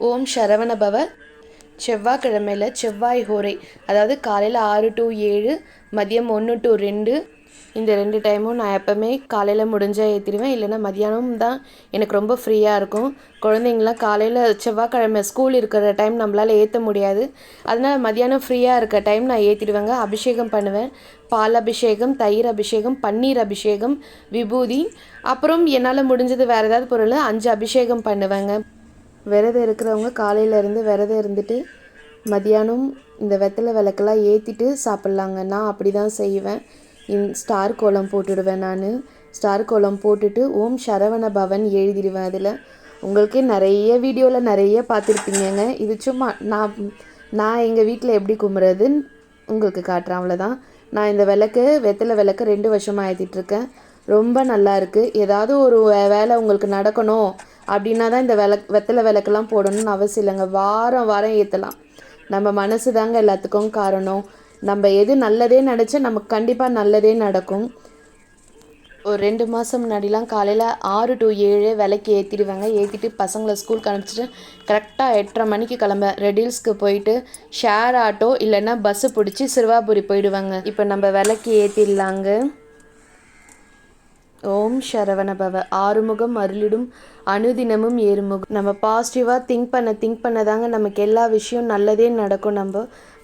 ஓம் சரவணபவ. செவ்வாய்க்கிழமையில் செவ்வாய் ஹோரை, அதாவது காலையில் 6 to 7, மதியம் 1 to 2. இந்த 2 டைமும் நான் எப்போவுமே காலையில் முடிஞ்சால் ஏற்றிடுவேன். இல்லைன்னா மதியானம் தான் எனக்கு ரொம்ப ஃப்ரீயாக இருக்கும். குழந்தைங்களாம் காலையில் செவ்வாய்க்கிழமை ஸ்கூல் இருக்கிற டைம் நம்மளால் ஏற்ற முடியாது. அதனால் மதியானம் ஃப்ரீயாக இருக்க டைம் நான் ஏற்றிடுவேங்க. அபிஷேகம் பண்ணுவேன். பால் அபிஷேகம், தயிர் அபிஷேகம், பன்னீர் அபிஷேகம், விபூதி, அப்புறம் என்னால் முடிஞ்சது வேறு ஏதாவது பொருள் 5 அபிஷேகம் பண்ணுவேங்க. விரதம் இருக்கிறவங்க காலையிலேருந்து விரதம் இருந்துட்டு மதியானம் இந்த வெத்தலை விளக்கெல்லாம் ஏற்றிட்டு சாப்பிட்லாங்க. நான் அப்படி தான் செய்வேன். ஸ்டார் கோலம் போட்டுடுவேன். நான் ஸ்டார் கோலம் போட்டுட்டு ஓம் சரவண பவன் எழுதிடுவேன். அதில் உங்களுக்கே நிறைய வீடியோவில் நிறைய பார்த்துருப்பீங்கங்க. இது சும்மா நான் எங்கள் வீட்டில் எப்படி கும்பிட்றதுன்னு உங்களுக்கு காட்டுறேன், அவ்வளோதான். நான் இந்த வெத்தலை விளக்கு 2 வருஷமாக ஏற்றிட்டுருக்கேன். ரொம்ப நல்லா இருக்குது. ஏதாவது ஒரு வேலை உங்களுக்கு நடக்கணும் அப்படின்னா தான் இந்த வெத்தலை விளக்கெல்லாம் போடணும்னு அவசியம் இல்லைங்க. வாரம் வாரம் ஏற்றலாம். நம்ம மனசு தாங்க எல்லாத்துக்கும் காரணம். நம்ம எது நல்லதே நினச்சா நமக்கு கண்டிப்பாக நல்லதே நடக்கும். ஒரு 2 மாதம் முன்னாடிலாம் காலையில் 6 to 7 விளக்கு ஏற்றிடுவாங்க. ஏற்றிட்டு பசங்களை ஸ்கூலுக்கு அனுப்பிச்சிட்டு கரெக்டாக 8:30 மணிக்கு கிளம்ப ரெடில்ஸ்க்கு போயிட்டு ஷேர் ஆட்டோ இல்லைன்னா பஸ்ஸு பிடிச்சி சிறுவாபுரி போயிடுவாங்க. இப்போ நம்ம விளக்கு ஏற்றிடலாங்க. ஓம் சரவணபவ. ஆறுமுகம் அருளிடும் அனுதினமும் ஏறுமுகம். நம்ம பாசிட்டிவாக திங்க் பண்ண தாங்க நமக்கு எல்லா விஷயம் நல்லதே நடக்கும். நம்ம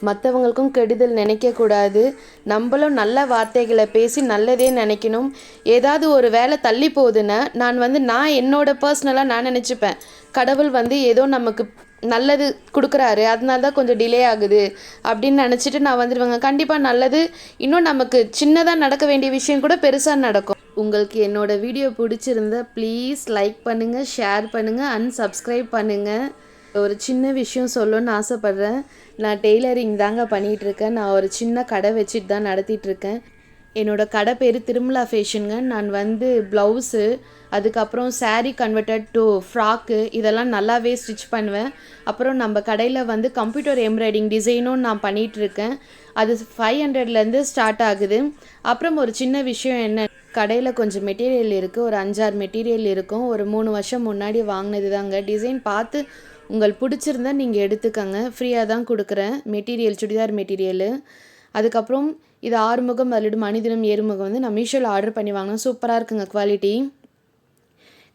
மற்றவங்களுக்கும் கெடுதல் நினைக்கக்கூடாது. நம்மளும் நல்ல வார்த்தைகளை பேசி நல்லதே நினைக்கணும். ஏதாவது ஒரு வேலை தள்ளி போகுதுன்னா நான் என்னோட பர்சனலாக நான் நினச்சிப்பேன், கடவுள் ஏதோ நமக்கு நல்லது கொடுக்குறாரு, அதனால தான் கொஞ்சம் டிலே ஆகுது அப்படின்னு நினச்சிட்டு நான் வந்துடுவேங்க. கண்டிப்பாக நல்லது. இன்னும் நமக்கு சின்னதாக நடக்க வேண்டிய விஷயம் கூட பெருசாக நடக்கும். உங்களுக்கு என்னோடய வீடியோ பிடிச்சிருந்தா ப்ளீஸ் லைக் பண்ணுங்கள், ஷேர் பண்ணுங்கள், சப்ஸ்கிரைப் பண்ணுங்கள். ஒரு சின்ன விஷயம் சொல்லணும்னு ஆசைப்பட்றேன். நான் டெய்லரிங் தாங்க பண்ணிகிட்ருக்கேன். நான் ஒரு சின்ன கடை வச்சுட்டு தான் நடத்திட்டுருக்கேன். என்னோடய கடை பேர் திருமலா ஃபேஷனுங்க. நான் ப்ளவுஸு, அதுக்கப்புறம் சாரீ கன்வெர்ட்டட் டு ஃப்ராக்கு, இதெல்லாம் நல்லாவே ஸ்டிச் பண்ணுவேன். அப்புறம் நம்ம கடையில் கம்ப்யூட்டர் எம்ப்ராய்டிங் டிசைனும் நான் பண்ணிகிட்ருக்கேன். அது 500லேருந்து ஸ்டார்ட் ஆகுது. அப்புறம் ஒரு சின்ன விஷயம் என்ன, கடையில் கொஞ்சம் மெட்டீரியல் இருக்குது. ஒரு 5-6 மெட்டீரியல் இருக்கும். ஒரு 3 வருஷம் முன்னாடி வாங்கினது தாங்க. டிசைன் பார்த்து உங்களுக்கு பிடிச்சிருந்தா நீங்கள் எடுத்துக்கோங்க. ஃப்ரீயாக தான் கொடுக்குறேன் மெட்டீரியல், சுடிதார் மெட்டீரியலு. அதுக்கப்புறம் இது ஆறுமுகம் அருளிடும் அனுதினம் ஏறுமுகம் நான் மீஷோவில் ஆர்டர் பண்ணி வாங்கினேன். சூப்பராக இருக்குங்க குவாலிட்டி.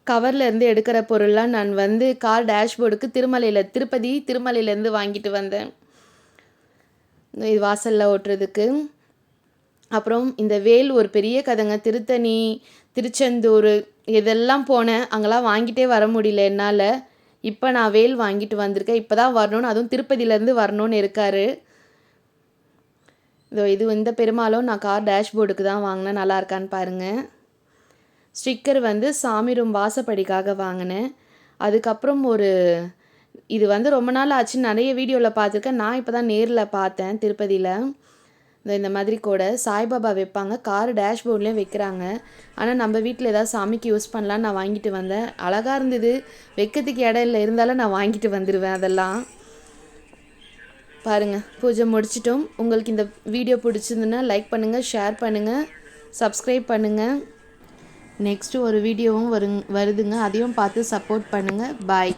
கவரில் இருந்து எடுக்கிற பொருள்லாம் நான் கார் டேஷ்போர்டுக்கு திருமலையிலேருந்து வாங்கிட்டு வந்தேன். இது வாசலில் ஓட்டுறதுக்கு. அப்புறம் இந்த வேல் ஒரு பெரிய கதைங்க. திருத்தணி, திருச்செந்தூர் இதெல்லாம் போனேன். அங்கெல்லாம் வாங்கிட்டே வர முடியல என்னால். இப்போ நான் வேல் வாங்கிட்டு வந்திருக்கேன். இப்போ தான் வரணும்னு, அதுவும் திருப்பதியிலேருந்து வரணும்னு இருக்கார். இந்த பெருமாளும் நான் கார் டேஷ்போர்டுக்கு தான் வாங்கினேன். நல்லா இருக்கான்னு பாருங்கள். ஸ்டிக்கர் சாமி ரூம் வாசப்படிக்காக வாங்கினேன். அதுக்கப்புறம் இது ரொம்ப நாள் ஆச்சு, நிறைய வீடியோவில் பார்த்துருக்கேன். நான் இப்போ தான் நேரில் பார்த்தேன் திருப்பதியில். இந்த மாதிரி கூட சாய்பாபா வைப்பாங்க, கார் டேஷ்போர்ட்லேயும் வைக்கிறாங்க. ஆனால் நம்ம வீட்டில் ஏதாவது சாமிக்கு யூஸ் பண்ணலான்னு நான் வாங்கிட்டு வந்தேன். அழகாக இருந்தது. வைக்கிறதுக்கு இடம் இல்லை, இருந்தாலும் நான் வாங்கிட்டு வந்துடுவேன். அதெல்லாம் பாருங்கள். பூஜை முடிச்சிட்டோம். உங்களுக்கு இந்த வீடியோ பிடிச்சிருந்துன்னா லைக் பண்ணுங்கள், ஷேர் பண்ணுங்கள், சப்ஸ்கிரைப் பண்ணுங்கள். நெக்ஸ்ட்டு ஒரு வீடியோவும் வருதுங்க, அதையும் பார்த்து சப்போர்ட் பண்ணுங்கள். பாய்.